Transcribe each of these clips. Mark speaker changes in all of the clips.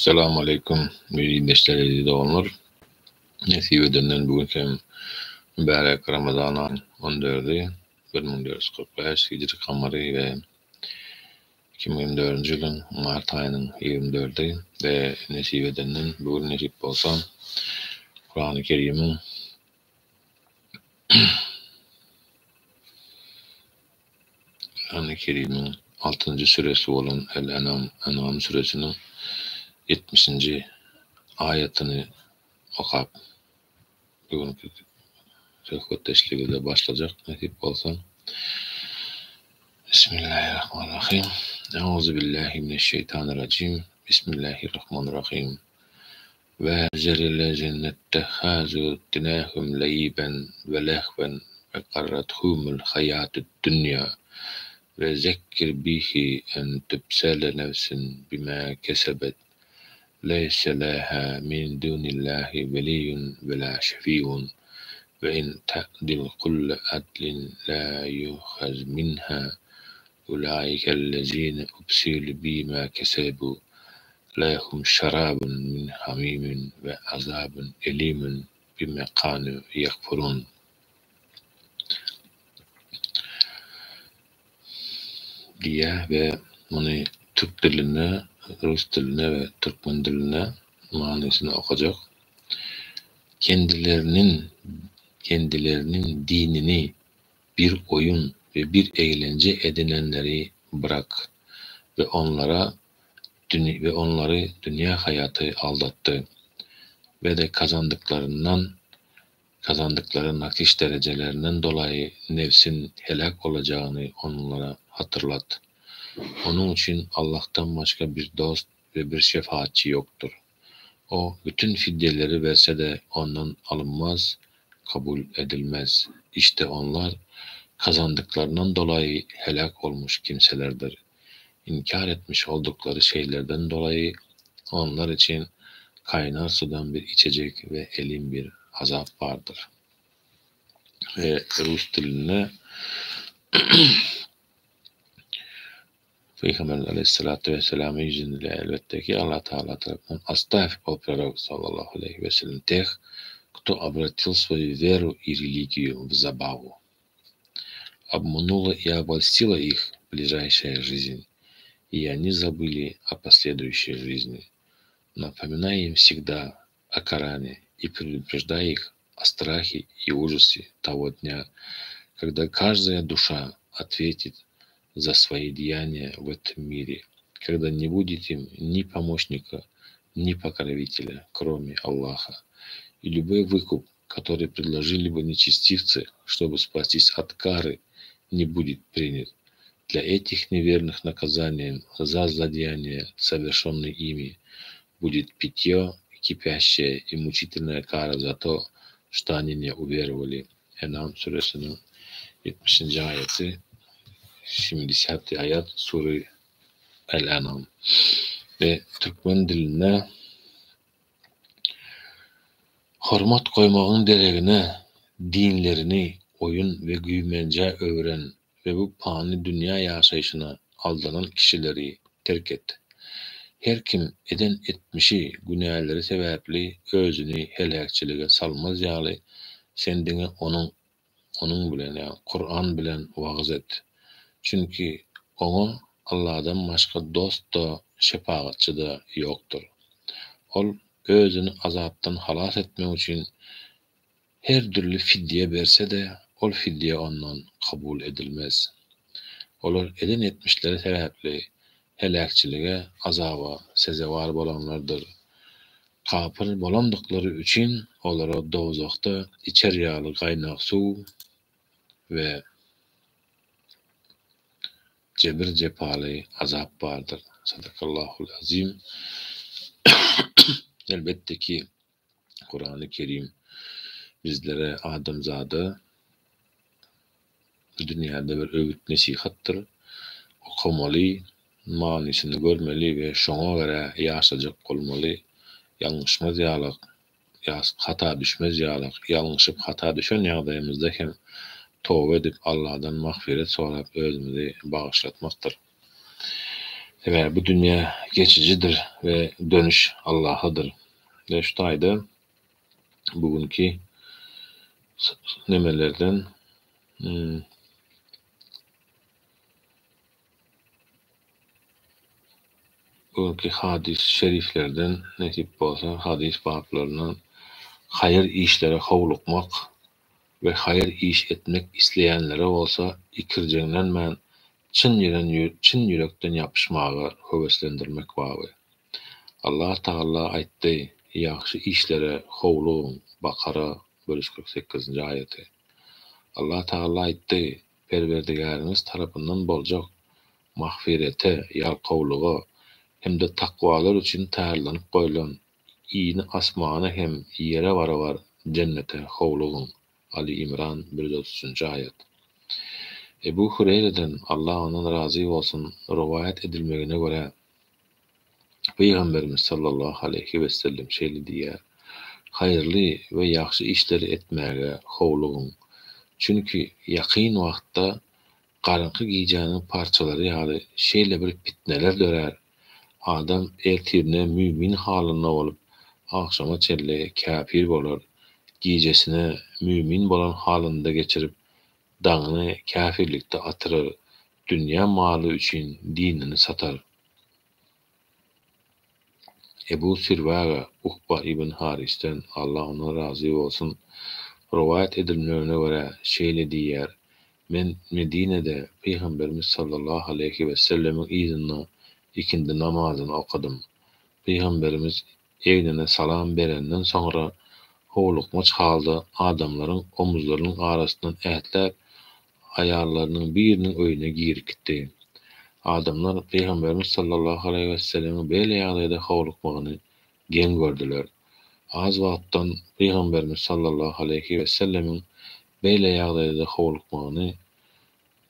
Speaker 1: Esselamu Aleyküm müridindeşleri de olur. Nesip edenden bugün mübarek Ramazan'ın 14'ü 1445 Hicri Kamari ve 2024 yılın Mart ayının 24'ü ve nesip edenden bugün nesip olsam Kur'an-ı Kerim'in Kur'an-ı Kerim'in 6. suresi olan El-En'am suresinin 70. ayetini okuyup bugünkü sohbet teşkiliyle başlayacak nasip olsa. Bismillahirrahmanirrahim. Euzubillahimineşşeytanirracim. Bismillahirrahmanirrahim. Ve zerillezennettehazu dinahum leyben ve lehven ve qarrathumul hayatud dünya ve zekkir bihi en tübsele nefsin bima kesebet leyse laha min dunillahi veliyyun ve la şefiyun ve in ta'dil kulle adlin la yuhaz minha ulaikellezine ubsilu bima kesebu lahum şarabun min hamimin ve azabun elimun bima kanu yakfurun. diye ve bunu Türk diline, Rus diline ve Türkmen diline manasını okuyacak. Kendilerinin dinini bir oyun ve bir eğlence edinenleri bırak ve onları dünya hayatı aldattı ve de kazandıkları nakış derecelerinden dolayı nefsin helak olacağını onlara hatırlat. Onun için Allah'tan başka bir dost ve bir şefaatçi yoktur. O bütün fidyeleri verse de ondan alınmaz, kabul edilmez. İşte onlar kazandıklarından dolayı helak olmuş kimselerdir. İnkar etmiş oldukları şeylerden dolayı onlar için kaynar sudan bir içecek ve elin bir azap vardır. Ve Rus diline Peygamber Aleyhisselatü Vesselam'ın yüzüyle elbette ki Allah Teala tarafından оставь пророк sallallahu aleyhi ve sellem тех, кто обратил свою веру и религию в забаву. Обманула и обольстила их ближайшая жизнь, и они забыли о последующей жизни. Напоминай им всегда о Коране и предупреждай их о страхе и ужасе того дня, когда каждая душа ответит за свои деяния в этом мире, когда не будет им ни помощника, ни покровителя, кроме Аллаха. И любой выкуп, который предложили бы нечестивцы, чтобы спастись от кары, не будет принят. Для этих неверных наказанием за злодеяния, совершенные ими, будет питье, кипящая и мучительная кара за то, что они не уверовали. En'am suresinin 70. ayeti. Şimdi ayet Sure El-En'am ve Türkmen diline hormat koymağın deregine dinlerini oyun ve güymence öğren ve bu fani dünya yaşayışına aldanan kişileri terk et. Her kim eden etmişi günahları sebeple özünü helakçılığa salmaz yağlı sendine onun bilen yani Kur'an bilen vaaz et. Çünkü onu Allah'dan başka dost da şefaatçi de yoktur. Ol özünü azaptan halas etmek için her türlü fidye verse de ol fidye ondan kabul edilmez. Olur eden etmişleri sebeple helakçılığa, azaba sezevar olanlardır. Kapır bolandıkları için onlara dozakta içer yağlı kaynak su ve cebir cephali azap vardır. Sadakallahul azim. Elbette ki Kur'an-ı Kerim bizlere Ademzade dünyada bir öğüt nasihattır. Okumalı, manisini görmeli ve şuna göre yaşayacak olmalı. Yanlışmaz yağlık, hata düşmez yağlık. Yanlışıp hata düşen yağdayımızda hem tövbe edip Allah'dan mağfiret sorup özümüzü bağışlatmaktır. Evet, bu dünya geçicidir ve dönüş Allah'adır. Ve şu ayda bugünkü nemelerden bugünkü hadis şeriflerden nesip olsa hadis bablarından hayır işlere hovlukmak ve hayır iş etmek isteyenlere olsa ikircenlenmeyen çın yürekten yapışmağı heveslendirmek bağı. Allah Teala aytdy, yaxşı işlere hovluğun. Bakara 48. ayeti. Allah Teala aytdy, Perverdigarınız tarapından boljak mahfirete, yalqawlyga hem-de takwalar üçin taýýarlanyp goýulan iýni asmana hem ýere barabar cennete hovluğun. Ali İmran 133. ayet. Ebu Hureyre'den Allah ondan razı olsun rivayet edilmegine göre Peygamberimiz sallallahu aleyhi ve sellem şeýle diýär: "Haýyrly we ýaxşy işleri etmäge howlugyň. Çünki ýakyn wagtda garynky giýjäniň parçalary ýaly şeýle bir fitneler dörer. Adam ertirine mümin halynda bolup, akşama çelle kafir bolar. Giýjesine mümin bolan halynda geçirip, daňyny kafirlikde atyrar. Dünýä maly üçin dinini satar." Ebu Sirvaga Ukba ibn Haris'ten Allah ona razı olsun rivayet edilmegine göre şeýle diýär: "Men Medine'de Peygamberimiz sallallahu aleyhi ve sellemin izinle ikindi namazyny okudum. Peygamberimiz eýnine salam berenden soňra howlukma çhaldy, adamlaryň omuzlarynyň arasyndan ätläp aýallarynyň biriniň öýüne girip gitdi. Adamlar Peygamberimiz sallallahu aleyhi ve sellem'in böyle ýagdaýda howlukmagyny gen gördüler. Az wagtdan Peygamberimiz sallallahu aleyhi ve sellem'in böyle ýagdaýda howlukmagyny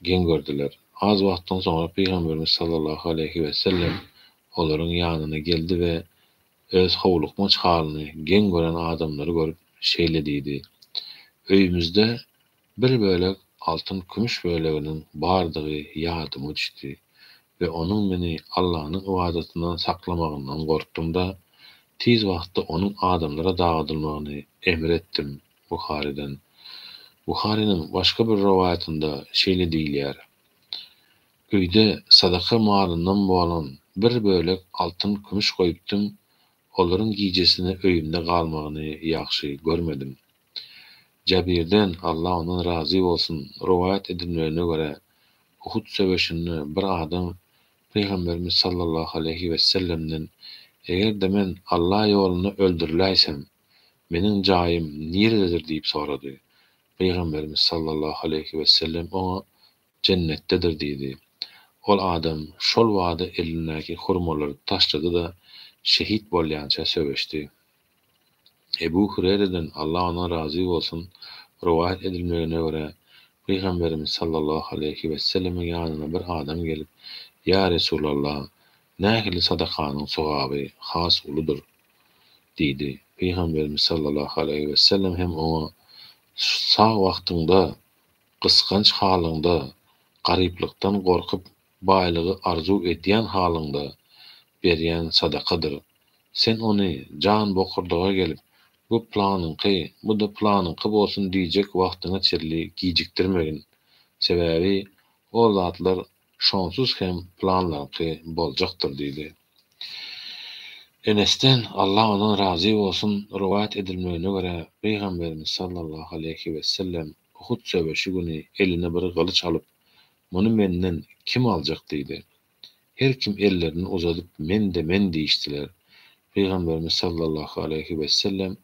Speaker 1: gen gördüler. Az wagtdan soňra Peygamberimiz sallallahu aleyhi ve sellem olaryň ýanyna geldi we öz howlukma çalyny gen gören adamlary görüp şeýle diýdi: "Öýümizde bir bölek altyn kümüş böleginiň bardygy ýadyma düşdi ve onuň meni Allahyň ibadatyndan saklamagyndan gorkdum-da tiz wagtda onuň adamlara dagdylmagyny emretdim." Buhari'den. Buhari'nin başka bir rivayetinde şeýle diýilýär: "Öýde sadaka malyndan bolan bir bölek altyn kümüş goýupdym, olaryň giýjesine öýümde galmagyny ýaxşy görmedim." Jabirden Allah ondan razı bolsun rivayet edilmegine göre Uhud söwüşinde bir adam Peygamberimiz sallallahu aleyhi ve sellem'den "Eger de men Allah ýolunda öldüriläýsem, meniň jaýym nirededir?" diýip sorady. Peygamberimiz sallallahu aleyhi ve sellem ona "Cennetdedir" diýdi. Ol adam şol wagda elindäki hurmalary taşlady da şehit bolýança söweşdi. Ebu Hureyre'den Allah ona razı olsun rivayet edilmegine göre Peygamberimiz sallallahu aleyhi ve sellem'in ýanyna bir adam gelip "Ya Resulallah, nähili sadakanyň sowaby has uludur" diýdi. Peygamberimiz sallallahu aleyhi ve sellem hem ona "Sağ wagtyňda, kıskanç halyňda, garyplykdan gorkup baýlygy arzu edýän halyňda berýän sadakadyr. Sen ony jan bokurdyga gelip bu planynky, bu da planynky bolsun diýjek wagtyňa çerli giýjikdirmegin. Sebäbi o zatlar şonsuz hem planlarky boljakdyr" diýdi. Enes'ten Allah ondan razı olsun rivayet edilmegine göre Peygamberimiz sallallahu aleyhi ve sellem Uhud söwüşi güni eline bir gylyç alyp "Muny menden kim aljak?" diýdi. Her kim ellerini uzadyp "Men de men" diýişdiler. Peygamberimiz sallallahu aleyhi ve sellem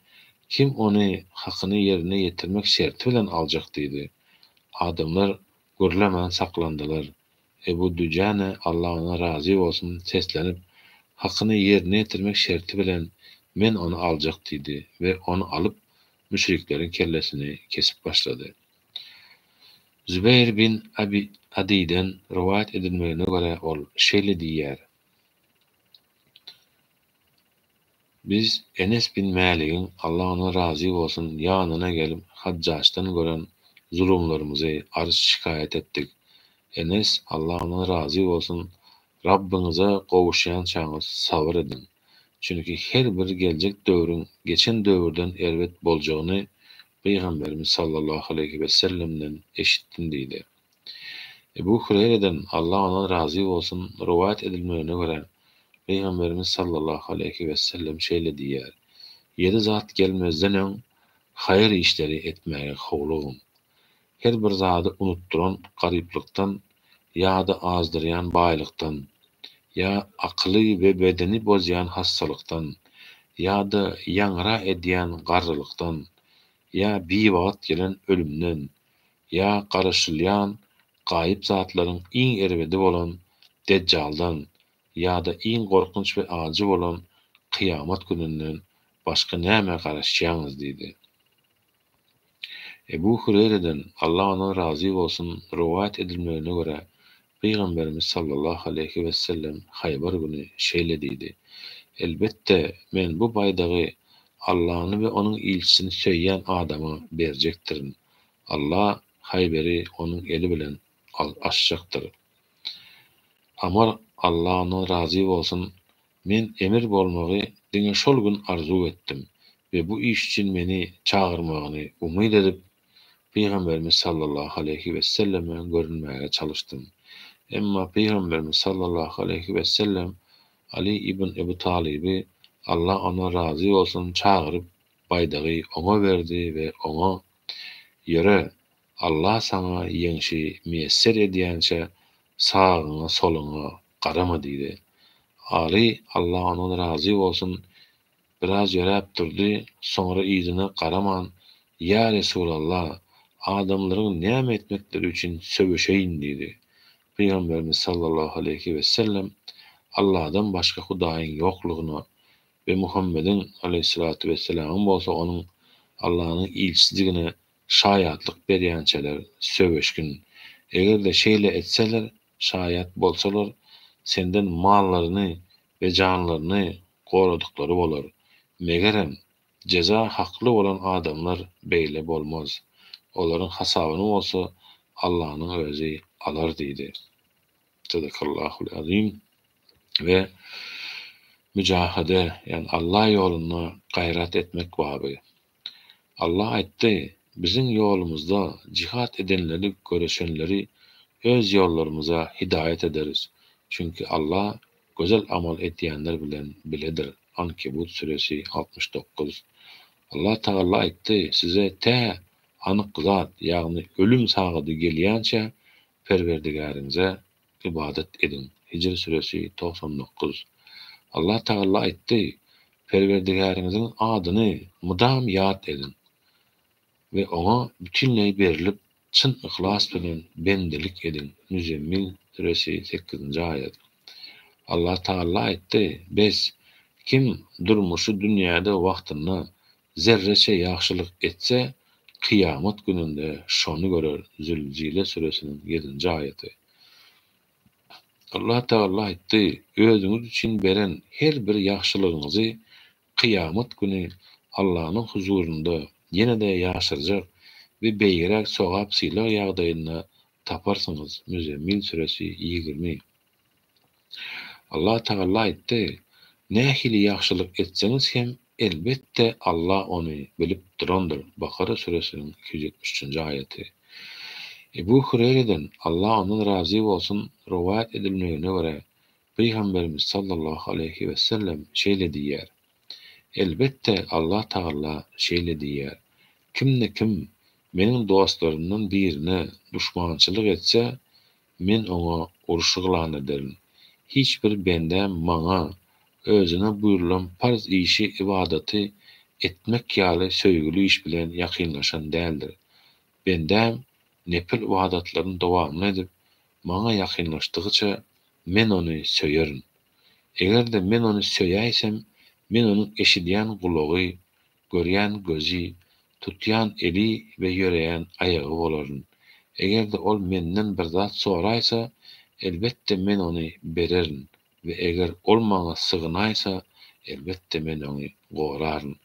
Speaker 1: "Kim ony hakyny ýerine ýetirmek şerti bilen aljak?" diýdi. Adamlar gürlemän saklandylar. Ebu Düjane Allah ona razı olsun seslenip "Hakyny ýerine ýetirmek şerti bilen men onu aljak" diýdi we onu alyp müşrikleriň kellesini kesip başlady. Zübeyir bin Adi'den rivayet edilmegine göre ol şeýle diýär: "Biz Enes bin Malik'in Allah ona razı olsun ýanyna gelip Haccaçdan gören zulümlerimizi arz şikayet etdik. Enes Allah ona razı olsun Rabbinize gowuşýan çaňyz sabr edin. Çünki her bir geljek döwrüň geçen döwürden erbet boljagyny Peygamberimiz sallallahu aleyhi ve sellem'den eşitdim diýdi. Ebu Hureyre'den Allah ondan razı bolsun rivayet edilmegine görä Peygamberimiz sallallahu aleyhi ve sellem şeýle diýär: "Yedi zat gelmezden öň hayır işleri etmäge howlugum. Her bir zady unutduran garyplykdan ýa-da azdyrýan baýlykdan, ýa akly we bedeni bozýan hassalykdan, ýa-da ýaňra edýän garrylykdan, ýa biwagt gelen ölümden, ýa garaşylýan gaýyp zatlaryň iň erbedi bolan Deccaldan, ýa-da iň gorkunç we acı bolan kıyamat gününden başga näme garaşýaňyz?" diýdi. Ebu Hureyre'den Allah ondan razı bolsun rivayet edilmegine görä Peygamberimiz sallallahu aleyhi ve sellem Haybar günü şeýle diýdi: "Elbette men bu baýdagy Allah'ını ve onun ilçisini söýýän adama berjekdirin. Allah Hayber'i onun eli bilen açjakdyr. Amar Allah ondan razı bolsun, men emir bolmagy diňe şol gün arzu etdim ve bu iş için meni çağırmagyny umyt edip Peygamberimiz sallallahu aleyhi ve selleme görünmäge çalışdym. Emma Peygamberimiz sallallahu aleyhi ve sellem Ali ibn Ebu Talib'i Allah ona razı olsun çağırıp baýdagy ona berdi ve ona "Ýöre, Allah sana ýeňşi müýesser edýänçe sagyňa soluňa garama" diýdi. Ali Allah ondan razı olsun biraz ýöräp durdy, soňra ýüzüne garaman "Ya Resulallah, adamlaryň näme etmekleri üçin söwüşeýin" diýdi. Peygamberimiz sallallahu aleyhi ve sellem Allah'dan başka hudaýyň ýoklugyna ve Muhammed'in aleyhissalatu vesselam bolsa onun Allah'ın ilçiligine şaýatlyk berýänçeler söwüşgün. Eger de şeýle etseler, şaýat bolsalar, senden mallaryny ve canlaryny goradykları bolar. Megerem ceza hakly bolan adamlar beýle bolmaz. Olaryň hasabyny bolsa Allah'ın özü alar diýdi. Sadakallahul azim. Ve mücahede, yani Allah yoluna gayret etmek babı. Allah aytdy, bizim yolumuzda cihat edenleri, göreşenleri öz yollarımıza hidayet ederiz. Çünkü Allah güzel amal etýänler bilen biledir. Ankebut suresi 69. Allah Teala aytdy, size te anyk zat, ýagny ölüm sagydy gelýänçe Perwerdigäriňize ibadet edin. Hicr suresi 99. Allah Teala aytdy, Perwerdigäriňiziň adyny mudam ýad edin ve ona bütünleý berilip çyn ihlas bilen bendelik edin. Müzzemmil suresi 8. ayet. Allah Teala aytdy, "Biz kim durmuşy dünýäde wagtyna zerreçe ýaxşylyk etse, kıyamet gününde şonu görer." Zülzile suresinin 7. ayeti. Allah Teala aytdy, "Özüňiz üçin beren her bir ýaxşylygyňyzy kıyamet günü Allah'ın huzurunda ýene-de ýaşyrjak we beýrek sogap sylagy ýagdaýynda taparsınız." Müzzemmil suresi 20. Allah Teala aytdy, "Nähili ýaxşylyk etseňiz hem elbette Allah onu bilip durandyr." Bakara suresinin 273. ayeti. Ebu Hureyre'den Allah ondan razı bolsun rivayet edilmegine görä Peygamberimiz sallallahu aleyhi ve sellem şeýle diýär: "Elbette Allah Teala şeýle diýär: Kimne kim meniň dostlarymdan birine duşmançylyk etse, men ona urşuglan ederim. Hiç bir bendem maňa özüne buyurulan farz işi ibadeti etmek ýaly söýgüli iş bilen ýakynlaşan däldir. Bendem nepil ibadatlaryny dowamly edip, maňa ýakynlaşdygyça men ony söýerim. Egerde men ony söýäýsem, men onuň eşidýän gulagy, görýän gözi, tutýan eli we ýöreýän aýagy bolaryn. Egerde ol menden bir zat soraýsa, elbette men ony bererin we eger ol maňa sygynaýsa, elbette men ony goraryn."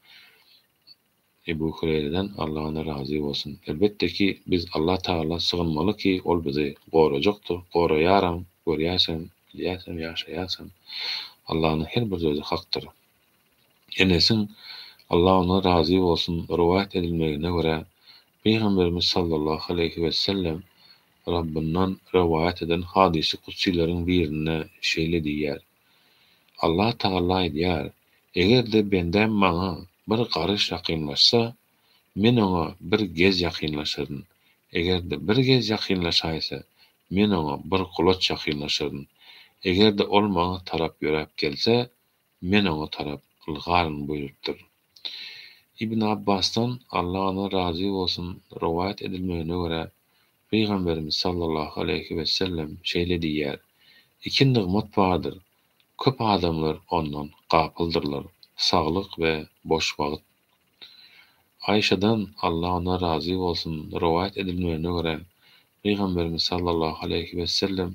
Speaker 1: Ebu Hureyre'den Allah ona razı olsun. Elbette ki biz Allah Teala sığınmalı ki ol bizi gorajakdyr, goraýaram, görýäsen. bilýäsem, ýaşaýasam, Allah'ın her bir sözü hakdyr. Enesin Allah ona razı bolsun rivayet edilmegine görä Peygamberimiz sallallahu aleyhi ve sellem Rabbinden rivayet eden hadisi kutsilerin birine şeýle diýär. Allah Taala diýär: "Eger de benden maňa bir garış ýakynlaşsa, men ona bir gez ýakynlaşyryn. Eger de bir gez ýakynlaşaýsa, men ona bir kulaç ýakynlaşyryn. Eger de ol maňa tarap ýörep gelse, men ona tarap ılgaryn" buyurupdyr. İbn Abbas'tan Allah ona razı bolsun rivayet edilmegine görä Peygamberimiz sallallahu aleyhi ve sellem şeýle diýär: "İki nigmat bardyr. Köp adamlar ondan gapyldyrlar. Saglyk we boş wagt." Ayşadan Allah ona razı bolsun rivayet edilmegine görä Peygamberimiz sallallahu aleyhi ve sellem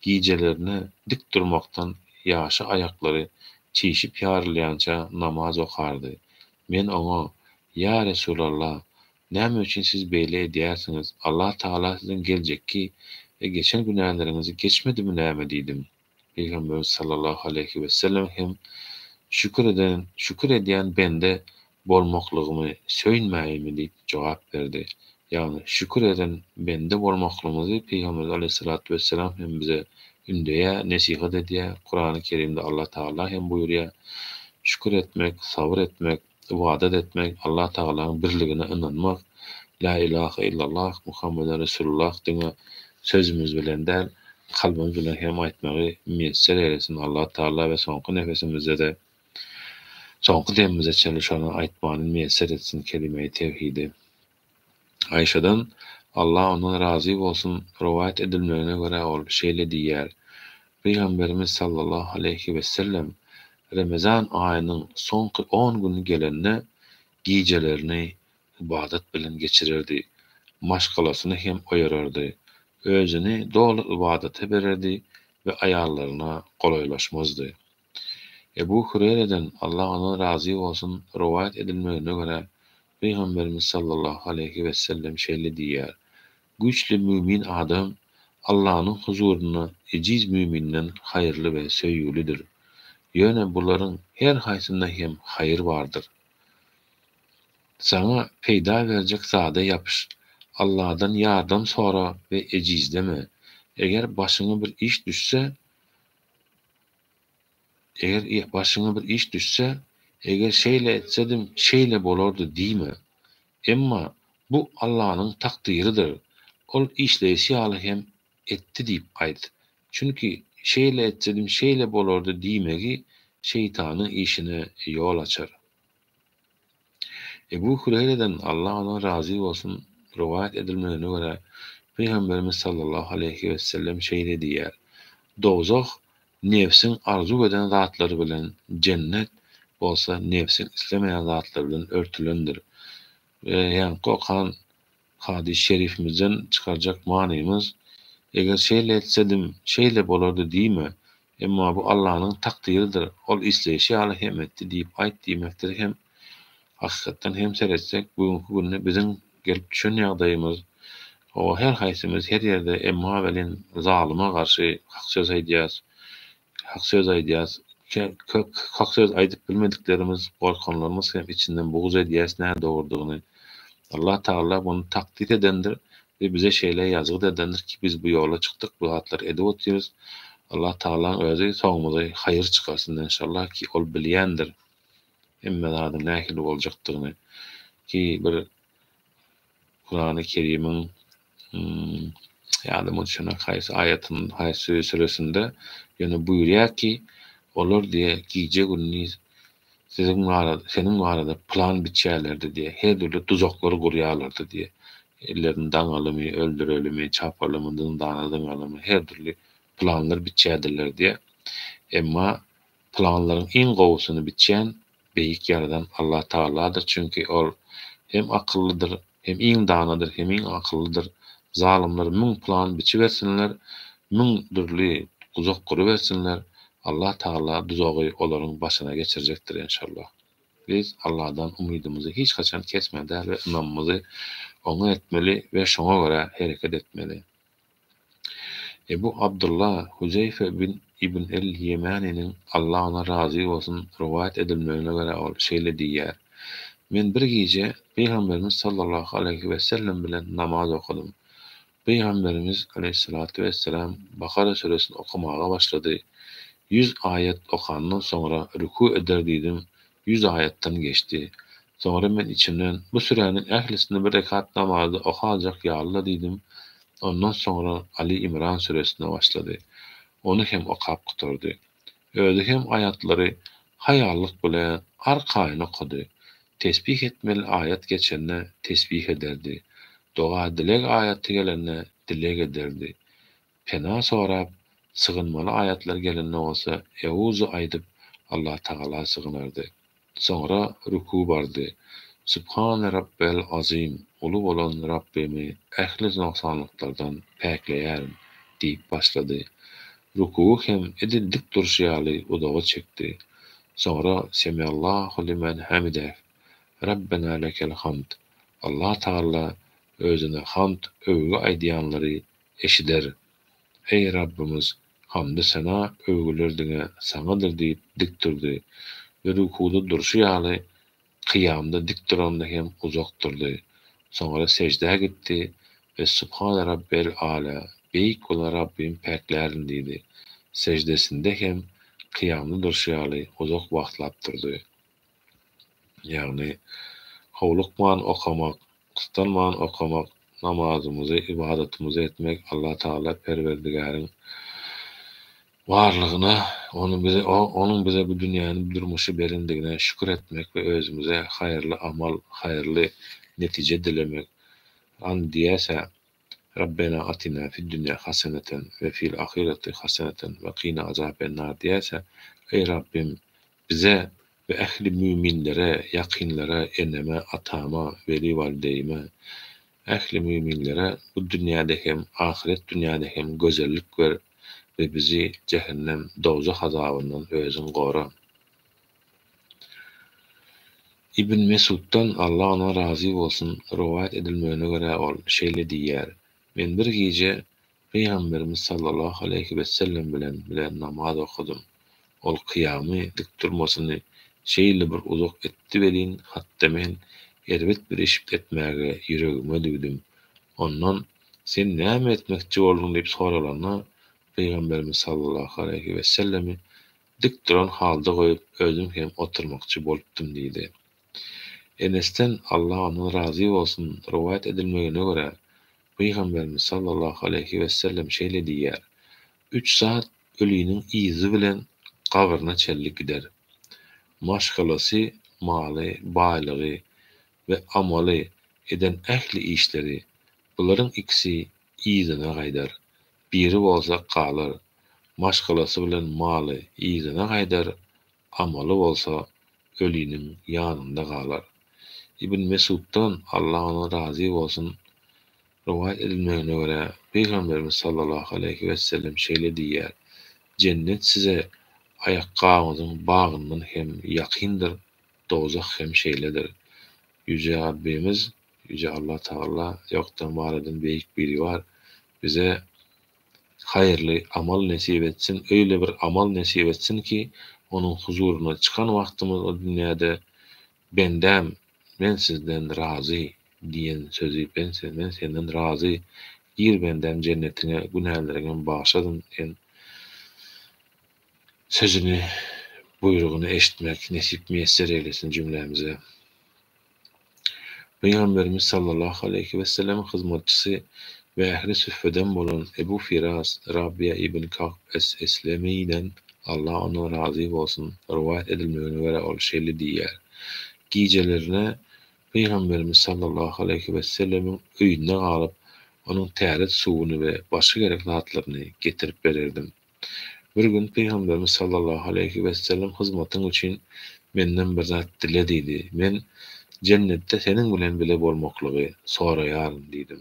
Speaker 1: gijelerine dik durmaktan ýaşy ayaklary çiğişip ýarylýança namaz okardy. Men oňa: "Ya Resulallah, näme üçin siz beýle edýärsiňiz? Allah Taala sizin geljekki we geçen günahlaryňyzy geçmedimi näme?" diýdim. Peygamberimiz sallallahu aleyhi ve sellem hem şükür edýän bende bolmaklygymy söýnmäýimi diýip jogap berdi. Yani şükür eden bende bolmaklygymyzy Peygamber aleyhissalatu vesselam hem bize ündeýä, nesihat edýär. Kur'an-ı Kerimde Allah Taala hem buyurýar: "Şükür etmek, sabır etmek, ibadet etmek, Allah Taala'nın birligine inanmak, la ilahe illallah Muhammeden Resulullah diňe sözümüz bilen däl, kalbimiz bilen hem aýtmagy müýesser eylesin. Allah Taala we soňky nefesimizde de soňky demimize çelişany aýtmany müýesser etsin kelime-i tevhidi." Ayşadan Allah ondan razı bolsun rivayet edilmegine görä ol şeýle diýär: Peygamberimiz sallallahu aleyhi ve sellem Ramazan aýynyň soňky 10 güni gelende gijelerini ibadet bilen geçirirdi. Maşgalasyny hem oýarardy. Özüni dolu ibadete bererdi we aýallaryna golaylaşmazdy. Ebu Hureyre'den Allah ona razı bolsun rivayet edilmegine görä Peygamberimiz sallallahu aleyhi ve sellem şeýle diýär: "Güçli mümin adam Allah'ın huzuruna eciz müminden hayırlı ve söýgülidir. Ýöne buların her haýsynda hem hayır bardır. Sana peýda berjek zada yapış. Allah'dan yardım sora ve ecizleme. Eger başyňa bir iş düşse, eger şeýle etsedim şeýle bolardy diýme. Emma bu Allah'ın takdiridir. Ol işleýişi ýaly hem etdi diýip aýt. Çünki şeýle etsedim şeýle bolardy diýmegi şeytanyň işine ýol açar." Ebu Hureyre'den Allah ona razı bolsun rivayet edilmegine görä Peygamberimiz sallallahu aleyhi ve sellem şeýle diýär: "Dozak nefsin arzu eden zatlary bilen, cennet bolsa nefsin islemeýän zatlary bilen örtülendir." Yani kokan hadis-i şerifimizden çıkaracak manymız, eger şeýle etsedim şeýle bolardy diýme. Emma bu Allah'ın takdiridir. Ol isleýişi ýaly hem etdi diýip aýt diýmekdir. Hem hakykatdan hem seretsek bugünkü günde bizim gelip düşen ýagdaýymız o her haýsymyz her ýerde emma bilen zalyma garşy hak söz aýdýas. Hak söz aýdyp bilmediklerimiz, gorkanlarymyz hem içinden buğuz edýäs näde dogurdygyny Allah Taala bunu takdir edendir ve bize şeyler yazgı edendir ki biz bu yola çıktık, bu hatlar edip oturuyoruz. Allah Taala'nın özü soňumyza hayır çıkarsın inşallah ki ol bilýändir. Emmezada nähili boljakdygyny ki bir Kur'an-ı Kerim'in ýadyma düşen haýsy aýatynyň haýsy süresinde ýöne buyurýar ki olur diye gije günni senin arada plan biçýärlerdi diye, her türlü tuzaklary gurýarlardy diye. Ellerini daňalymy, öldürelimi, çapalamy, dyndanalamy, her türlü planlar biçýärdiler diye. Emma planlaryň iň gowusyny biçýän beýik ýaradan Allah Taala'dır. Çünkü ol hem akyllydyr, hem iň danadyr, hem iň akyllydyr. Zalimler müň plan biçibersinler, müň türlü tuzak gurubersinler. Allah Taala duzagy olaryň başyna geçirecekdir inşallah. Biz Allah'dan umydymyzy hiç kaçan kesmeden ve inanmamyzy ona etmeli ve şoňa görä hereket etmeli. Ebu Abdullah Huzeyfe bin İbn el-Yemani'nin Allah ona razı olsun rivayet edilmeyine göre ol şeýle diýär. Men bir gece Peygamberimiz sallallahu aleyhi ve sellem bilen namaz okudum. Peygamberimiz aleyhissalatu vesselam Bakara suresini okumağa başladı. 100 ayet okandan sonra ruku eder dedim. 100 ayetten geçti. Sonra men içimden bu sürenin ehlisini bir rekat namazı okuyacak ya Allah dedim. Ondan sonra Ali İmran suresine başladı. Onu hem okap kuturdu. Öde hem ayatları hayallık bilen arkaýyna okudy. Tesbih etmeli ayet geçenne tesbih ederdi. Doğa dilek ayeti gelenne dilek ederdi. Pena sorap sığınmalı ayetler gelenne olsa Euzu aydıp Allah Taala sığınardı. Sonra ruku bardı. Subhane Rabbel azim, ulu bolan Rabbimi ehli noksanlıklardan pekleyerim deyip başladı. Ruku hem edildik durşyaly udağa çekti. Sonra Semiyallahu limen hamide. Rabbena lekel hamd. Allah Taala özüne hamd övgü aýdýanlary eşider. Ey Rabbimiz, hamdy sana övgülerdiňe sanadyr diýip dik durdy. Ve rukuda durşy ýaly kıyamda dik duranda hem uzak durdy. Sonra secdeye gitti ve Subhane Rabbel Ala, beyik ola Rabbim peklerin dedi. Secdesinde hem kıyamda durşyaly uzak wagtlap durdy. Yani howlukman okamak, kıstanman okamak, namazımızı, ibadetimizi etmek Allah Taala Perverdigariň varlygyna, onun bize bu dünýäni durmuşy berendigine şükür etmek ve özümüze hayırlı amal, hayırlı netice dilemek. An diýese Rabbena atina fid dunya haseneten ve fil ahireti haseneten ve qina azabennar diýese, ey Rabbim bize ve ehli müminlere, yakinlere, eneme, atama, veli valideyime, ehli müminlere bu dünyada hem ahiret dünyada hem gözellik ver ve bizi cehennem dozak azabından özün gora. İbn Mesud'dan Allah ona razı olsun rivayet edilmeyene göre ol şeýle diýär. Men bir gece Peygamberimiz sallallahu aleyhi ve sellem bilen namaz okudum. Ol kıyamı dik durmasyny şeýle bir uzak etdi belin, hatta men erbet bir iş etmäge yüregime dügdüm. Ondan sen näme etmekçi boldun diýip soralana Peygamberimiz sallallahu aleyhi ve sellemi dik duran halda goýup özüm hem oturmakçy bolupdum diýdi. Enes'ten Allah ona razı olsun rivayet edilmeyene göre Peygamberimiz sallallahu aleyhi ve sellem şeýle diýär. 3 saat ölüýüniň izi bilen kabrına çellik gider. Maşgalasy, maly, baýlygy ve amaly eden ehli işleri, buların ikisi izine gaýdar. Biri bolsa galar. Maşgalasy bilen maly izine gaýdar, amaly bolsa ölüýüniň ýanynda galar. İbn Mesud'dan Allah ona razı olsun rivayet edilmeyene göre Peygamberimiz sallallahu aleyhi ve sellem şeýle diýär. Cennet size ayakkabınızın bağından hem yakındır, dozak hem şeýledir. Yüce Rabbimiz, Yüce Allah Teala yoktan var eden beyik biri var. Bize hayırlı amal nesip etsin, öyle bir amal nesip etsin ki onun huzuruna çıkan vaktimiz o dünyada bendem, ben sizden razı diyen sözü, ben senden razı, gir bendem cennetine, günahlarına bağışladın en sözünü, buyruğunu eşitmek nesip müyesser eylesin cümlemize. Peygamberimiz sallallahu aleyhi ve sellem hizmetçisi ve ehli süffeden bolan Ebu Firas Rabia ibn Ka'b es-Eslemi'den Allah ona razı olsun rivayet edilmeyene göre ol şeýle diýär. Gicelerine Peygamberimiz sallallahu aleyhi ve sellemin öýünde galyp onun täret suwuny we başga gerek zatlaryny getirip bererdim. Bir gün Peygamberimiz sallallahu aleyhi ve sellem hizmetin üçin menden bir zat dilediydi. Men cennette senin bilen bile bolmaklygy soraýarym diýdim.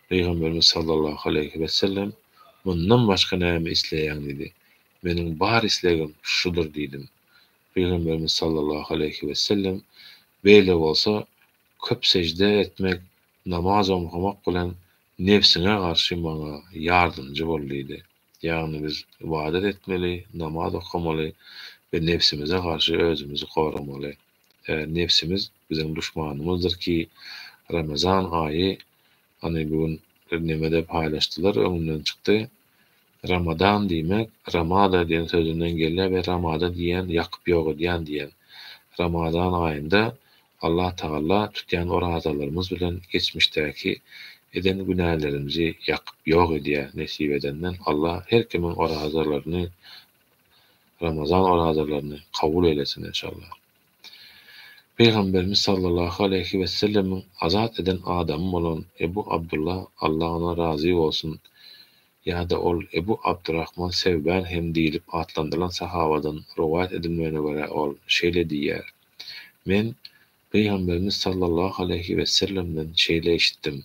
Speaker 1: Peygamberimiz sallallahu aleyhi ve sellem bundan başka näme isleýän dedi. Meniň bar islegim şudur diýdim. Peygamberimiz sallallahu aleyhi ve sellem beýle bolsa köp secde etmek, namaz okumak bilen nefsine karşı bana yardımcı bollydy. Yani biz ibadet etmeli, namaz okumaly ve nefsimize karşı özümüzü koramaly. Nefsimiz bizim düşmanımızdır ki Ramazan ayı, hani bugün nemede paylaştılar, önünden çıktı. Ramadan demek, Ramada diyen sözünden gelir ve Ramada diyen yakıp yok diyen. Ramazan ayında Allah Teala tutyan orazalarımız bilen geçmişteki eden günahlarımızı yakıp yok ediye nesip edenden Allah her kimin orazalarını, Ramazan orazalarını kabul eylesin inşallah. Peygamberimiz sallallahu aleyhi ve sellemin azat eden adamı olan Ebu Abdullah, Allah ona razı olsun, ya da ol Ebu Abdurrahman Sevben hem deyilip atlandıran sahabadan rivayet edilmeyene göre ol şeýle diýär. Men Peygamberimiz sallallahu aleyhi ve sellem'den şeýle işitdim.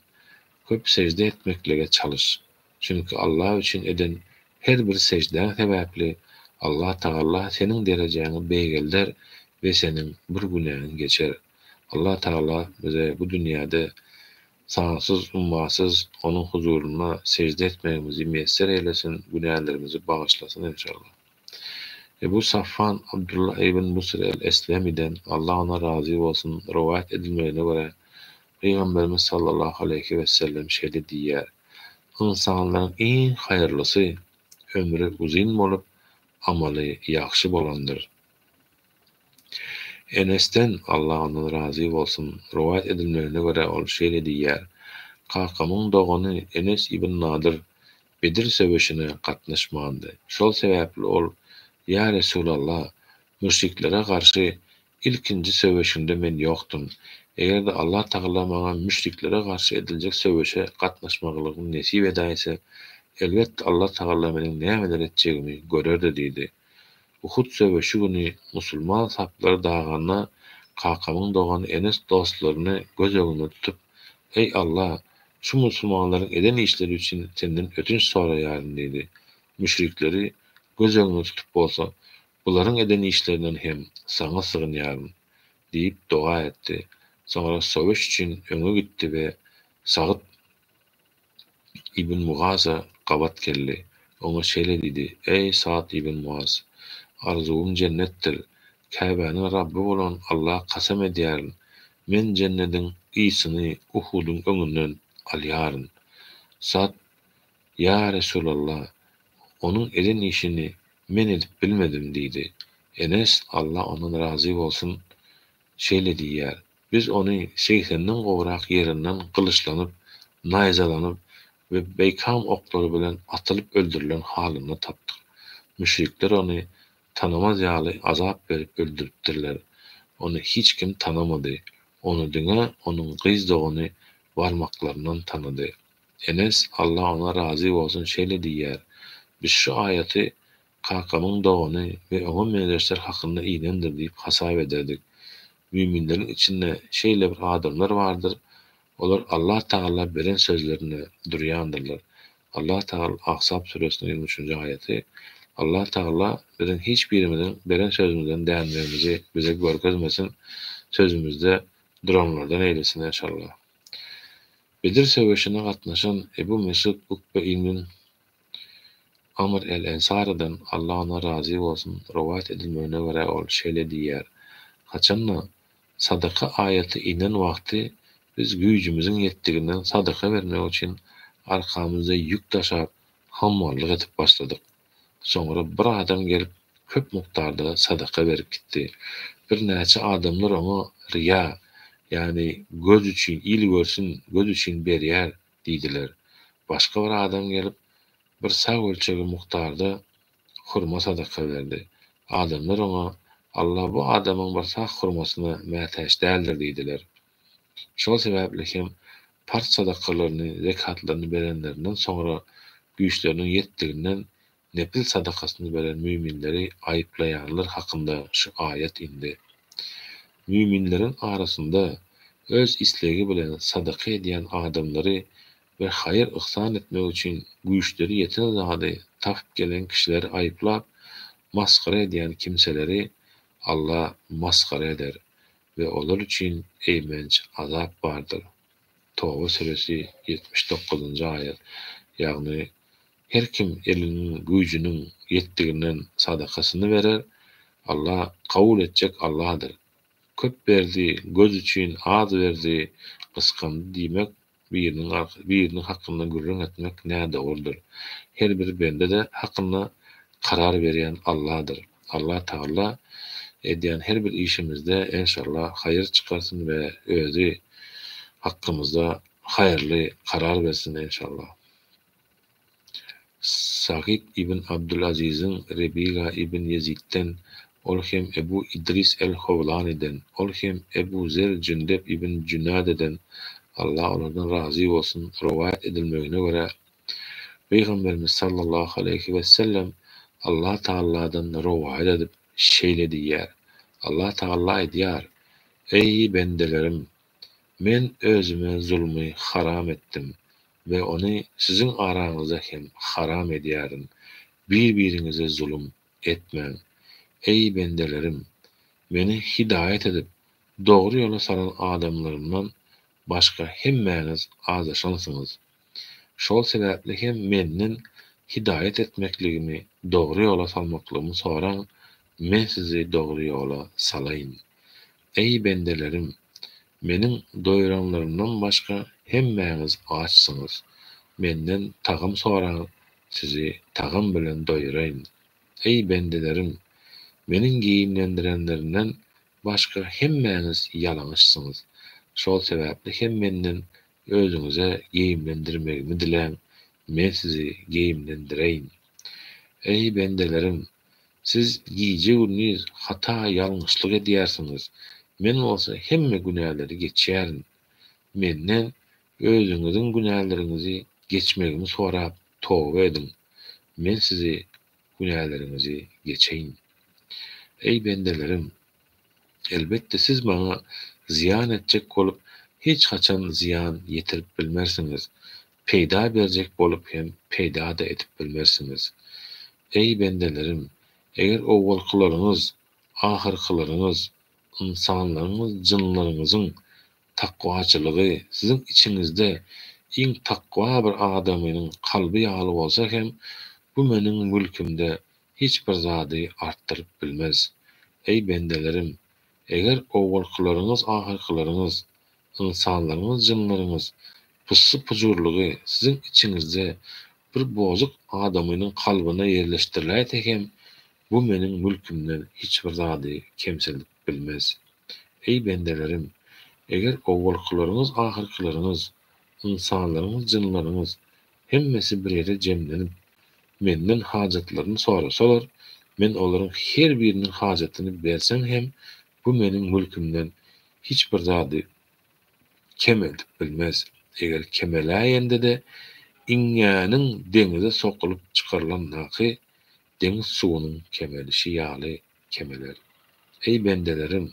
Speaker 1: Köp secde etmekle çalış. Çünkü Allah için eden her bir secden sebäpli Allah Teala senin dereceni beýgelder ve senin bir günahın geçer. Allah Teala bize bu dünyada sansız, ummasız onun huzuruna secde etmemizi müyesser eylesin, günahlarımızı bağışlasın inşallah. Ebu Safvan Abdullah ibn Musir el-Eslemi'den Allah ona razı olsun rivayet edilmeyene göre Peygamberimiz sallallahu aleyhi ve sellem şeýle diýär: İnsanların en hayırlısı ömrü uzun bolup amaly ýaxşy bolandyr. Enes'ten Allah ona razı olsun rivayet edilmeyene göre ol şeýle diýär: Kakamyň dogany Enes ibn Nadir Bedir söwüşine gatnaşmandy. Şol sebäpli ol: "Ya Resulallah, müşriklere karşı ilkinji söwüşinde men ýokdum. Eger de Allah Taala maňa müşriklere karşı ediljek söwüşe gatnaşmagylygyny nesip edäýse, elbetde Allah Taala meniň nämeler etjegimi görerdi" diýdi. Uhud söwüşi güni musulman sapları dağana Kakamyň dogany Enes dostlaryny göz öňünde tutup: "Ey Allah, şu musulmanlaryň eden işleri üçin senden ötünç soraýaryn" diýdi. Müşrikleri göz öňünde tutup bolsa, "Bularyň eden işlerinden hem saňa sığynýaryn" diýip doga etdi. Soňra söwüş üçin öňe gitdi we Sagyt ibn Mugaza gabat keldi. Oňa şeýle diýdi: "Ey Sagyt ibn Mugaz, arzuwum jennetdir. Käbäniň Rabbi bolan Allah kasam edýärin. Men jennetiň ýysyny Uhudyň öňünden alýaryn." Sagyt: "Ya Resulallah, onun eden işini men edip bilmedim" diýdi. Enes, Allah ondan razı bolsun, şeýle diýär: "Biz ony 80'den gowrak ýerinden gylyçlanyp, naýzalanyp we beýkam oklary bilen atylyp öldürilen halynda tapdyk. Müşrikler ony tanamaz ýaly azap berip öldüripdirler. Ony hiç kim tanamady. Ony diňe onuň gyz dogany barmaklaryndan tanıdy." Enes, Allah ona razı bolsun, şeýle diýär: "Biz şu aýaty Kakamyň dogany we oňa meňzeşler hakynda iýnendir diýip hasap ederdik. Müminleriň içinde şeýle bir adamlar bardyr. Olar Allah Taala beren sözlerine durýandyrlar." Allah Taala Ahzab suresiniň 23-nji aýaty: Allah Taala biziň hiç birimiziň beren sözümizden dänmegimizi bize görkezmesin, sözümizde duranlardan eylesin inşallah. Bedir söwüşine gatnaşan Ebu Mesud Ukbe ibn Amr el-Ensari'den Allah ona razı olsun rivayet edilmeyene göre ol şeýle diýär: "Haçanla sadaka ayeti inen wagty biz güýjümizin ýetdiginden sadaka bermek üçin arkamyzda ýük taşap hammallyk etip başladyk. Soňra bir adam gelip köp mukdarda sadaka berip gitdi. Bir näçe adamlar oňa riya, yani göz üçin, il görsün, göz üçin berýär" diýdiler. Başga bir adam gelip bir sag ölçegi mukdarda hurma sadaka berdi. Adamlar oňa Allah bu adamyň bir sag hurmasyna mätäç däldir diýdiler. Şol sebäpli hem part sadakalaryny, zekatlaryny berenlerinden soňra güýçleriniň ýetdiginden nepil sadakasyny beren müminleri aýyplaýanlar hakynda şu ayet indi. Müminlerin arasynda öz islegi bilen sadaka edýän adamlary ve hayır ihsan etmek üçin güýçleri ýeten zady tapyp gelen kişileri aýyplap maskara edýän kimseleri Allah maskara eder ve olar üçin eýmenç azap bardyr. Tawba suresi 79-njy ayet. Ýagny her kim elinin güýjüniň ýetdiginden sadakasyny berer, Allah kabul etjek Allah'dır. Köp berdi, göz üçün az berdi, kıskandy diýmek biriniň hakkynda gürrüň etmek näde boldur. Her bir bende de hakkynda karar berýän Allah'dır. Allah Taala edýän her bir işimizde inşallah hayır çıkarsın ve özü hakkımızda hayırlı karar versin inşallah. Sa'id ibn Abdülaziz'in Rebiga ibn Yezid'den, ol hem Ebu İdris el-Hovlani'den, ol hem Ebu Zer Cündep ibn Cünade'den, Allah onlardan razı olsun, rivayet edilmegine göre Peygamberimiz sallallahu aleyhi ve sellem Allah Taala'dan rivayet edip şeýle diýär. Allah Taala edýär: Ey bendelerim, men özüme zulmü haram ettim ve onu sizin aranızda hem haram edýärin. Bir-birinize zulüm etmeň. Ey bendelerim, meni hidayet edip doğru yola salan adamlarımdan başka hemmäňiz azaşansınız. Şol sebäpli hem menden hidayet etmekligimi, doğru yola salmaklygymı soraň, men sizi doğru yola salayın. Ey bendelerim, menin doýuranlarymdan başka hemmäňiz açsyňyz. Menden tagym soraň, sizi tagym bilen doýuraýyn. Ey bendelerim, menin giyimlendirenlerimden başka hemmäňiz ýalanyşsyňyz. Şol sebäpli hem menden özüňize giyimlendirmegimi diläň, men sizi giyimlendireýin. Ey bendelerim, siz giýje günüňiz hata ýalňyşlyk edýärsiňiz. Men bolsa hemme günäleri geçýärin. Menden özüňiziň günälerinizi geçmegimi sorap tawba edin. Men sizi günälerinizi geçeýin. Ey bendelerim, elbette siz bana ziyan etjek bolup hiç haçan ziyan yetirip bilmersiňiz. Peýda berjek bolup hem peýda da etip bilmersiňiz. Ey bendelerim, eger owalkylaryňyz, ahyrkylaryňyz, insanlaryňyz, jynlaryňyzyň takwaçylygy sizin içiňizde iň takwa bir adamynyň kalby ýaly bolsa hem bu meniň mülkümde hiç bir zady artdyryp bilmez. Ey bendelerim, eger owalkylaryňyz, ahyrkylaryňyz, insanlaryňyz, jynlaryňyz pussy pujurlugy sizin içiňizde bir bozuk adamynyň kalbyna ýerleşdiriläýse hem bu meniň mülkümden hiç bir zady kemsellik bilmez. Ey bendelerim, eger owalkylaryňyz, ahyrkylaryňyz, insanlaryňyz, jynlaryňyz hemmesi bir ýere jemlenip menden hajatlaryny sorasalar, men olaryň her biriniň hajatyny bersem hem bu meniň mülkümden hiç bir zady kemelip bilmez. Eger kemeläýende de iňňäniň deňize sokulyp çykarylan naky deňiz suwunyň kemelişi ýaly kemeler. Ey bendelerim,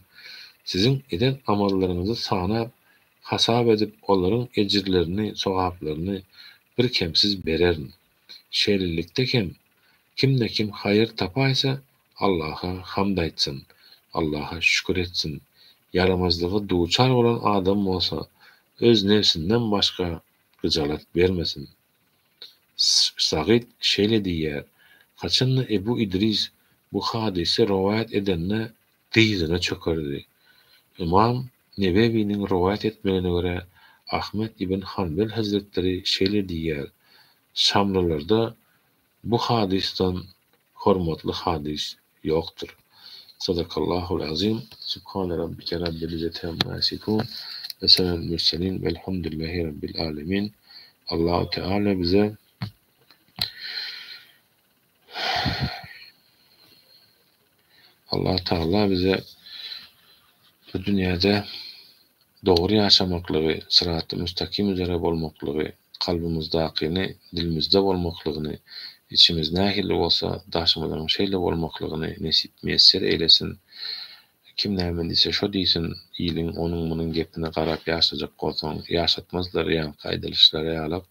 Speaker 1: sizin eden amallaryňyzy sanap, hasap edip olaryň ejirlerini, sowaplaryny bir kemsiz bererin. Şeýlelikde kimde kim hayır tapaýsa Allah'a hamd aýtsyn, Allah'a şükür etsin. Yaramazlygy duçar bolan adam bolsa öz nefsinden başka gıcalat vermesin. Sa'id şeýle diýär: Haçandy Ebu İdris bu hadise rivayet edenne diýzine çökerdi. İmam Nebewi'nin rivayet etmegine göre Ahmet ibn Hanbel Hazretleri şeýle diýär: Şamlylarda bu hadisden hormatly hadis ýokdur. Sadakallahul azim. Subhane rabbike rabbil izzati amma yasifun. Ve selamül murselin velhamdülillahi rabbil alamin. Allah Teala bize bu dünyada doğru yaşamaklığı, sırat-ı müstakim üzere bolmaklığı, kalbimizdakyny, dilimizde bolmaklygyny, içimiz nähili bolsa daşymyzyň şeýle bolmaklyginy nesip messer eylesin. Kim näme diýse şo diýsin, ýylyň onuň munyň gepine garap ýaşajak bolsaň, ýaşatmazlar ýa-ni gaýdalyşlara ýalap,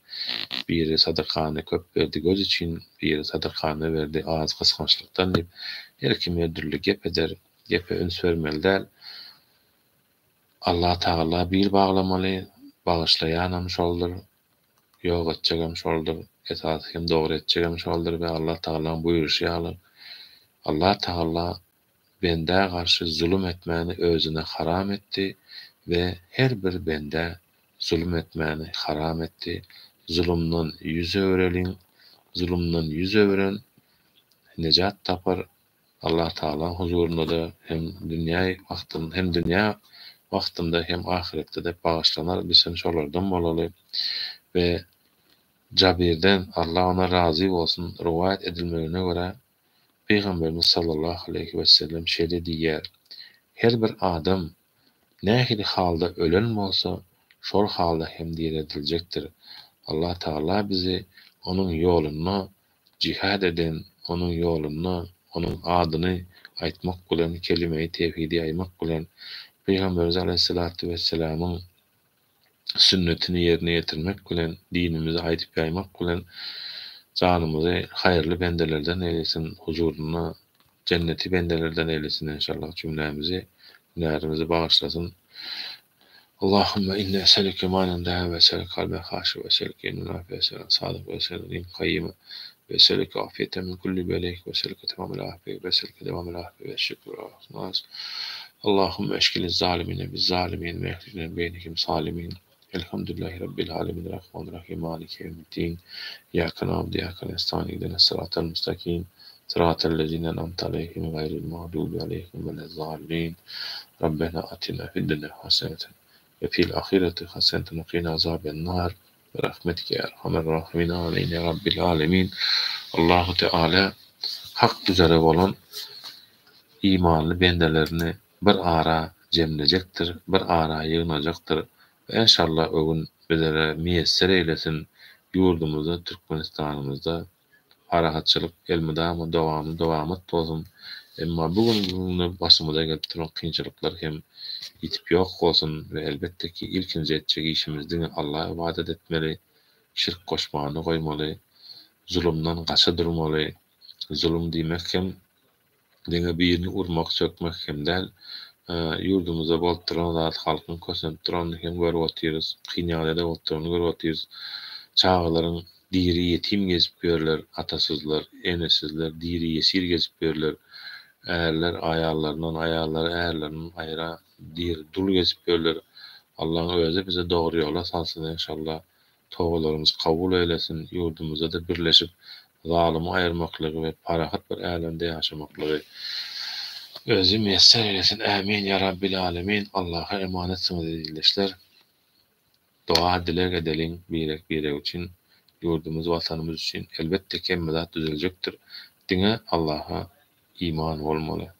Speaker 1: biri sadakany köp berdi göz için, biri sadakany berdi az kıskançlykdan diýip, her kim ödürli gep eder, gepe üns bermeli däl. Allah Taala bir baglamaly, bağışlayanam şoldur, ýok etjegem şoldur, esasy hem dogry etjegem şoldur we Allah Taala buýruşy ýaly. Allah Taala bende garşy zulüm etmäni özüne haram etdi we her bir bende zulüm etmäni haram etdi. Zulümden yüz öwreliň, zulümden yüz öwren nejat tapar. Allah Taala huzurunda da hem dünýä wagtynda hem ahiretde de bağışlanar. Bizim şolardan bolaly we Cabirden Allah ona razy bolsun riwayat edilmegine görä Peygamberimiz sallallahu aleyhi ve sellem şeýle diýär: her bir adam nähili halda ölen bolsa şol halda hem diretiljekdir. Allah Taala bizi onun ýoluna jihad eden, onun ýoluna, onun adyny aýtmak bilen, kelime-i tevhidi aýmak bilen Peygamberimiz aleyhissalatu vesselamyň sünnetini yerine getirmek bilen, dinimizi aýdyp ýaymak bilen canymyzy haýyrly bendelerden eylesin, huzuruna cenneti bendelerden eylesin inşallah cümlemizi, günahlarımızı bağışlasın. Allahümme inne eselike manen daha ve eselike kalbe haşi ve eselike innuna ve eselike sadık ve eselike kayyime ve eselike afiyete min kulli belek ve eselike tamamil afiye ve eselike devamil afiye ve şükür olsun. Allahümme eşkili zalimine biz zalimin ve ehlinin beynikim salimin. Elhamdülillahi Rabbil alemin. Rahmanirrahim. Maliki yevmiddin. İyyâke na'budu ve iyyâke nestaîn. İhdinas sıratal mustakîm. Sıratal lezîne en'amte aleyhim gayril mağdûbi aleyhim velezzâllîn. Rabbena atina fid dunya haseneten ve fil ahireti haseneten ve qina azâbennâr. Ve rahmetike ya erhamer rahimin. Amin ya Rabbil alemin. Allahu Teala hak üzere olan imanlı bendelerini bir ara cemleyecektir, bir ara yığınacaktır. Ve inşallah o gün bizlere müyesser eylesin. Yurdumuzda, Türkmenistanımızda harahatçılık elmidamı, devamat olsun. Emma bugün başımıza getiren kynçylyklar hem yitip yok olsun ve elbette ki ilkinci etjek işimizde Allah'a ibadet etmeli, şirk koşmany goýmaly, zulümden gaça durmaly. Zulüm diýmek hem diňe birini urmak, sökmek hem däl. Yurdumuza bolup duran zat halkyň kösünip duran hem görüp otyrys, kynýalda oturan görüp otyrys. Çağlaryň diri yetim gezip görler, atasızlar, enesizler, diri yesir gezip görler. Äärler aýallaryndan, aýallar äärlerinden aýra diri dul gezip görler. Allah'ın özü bize doğru yola salsın inşallah. Tawbalarymyz kabul eylesin. Yurdumuzda da birleşip zalymy aýyrmaklygy we parahat bir älemde ýaşamaklygy özü müyesser eylesin. Amin ya Rabbil alemin. Allah'a emanetsiniz edilişler. Dua dilek edelim birek üçin, yurdumuz, vatanımız üçin. Elbette ki emmedat düzelecektir. Dine Allah'a iman olmalı.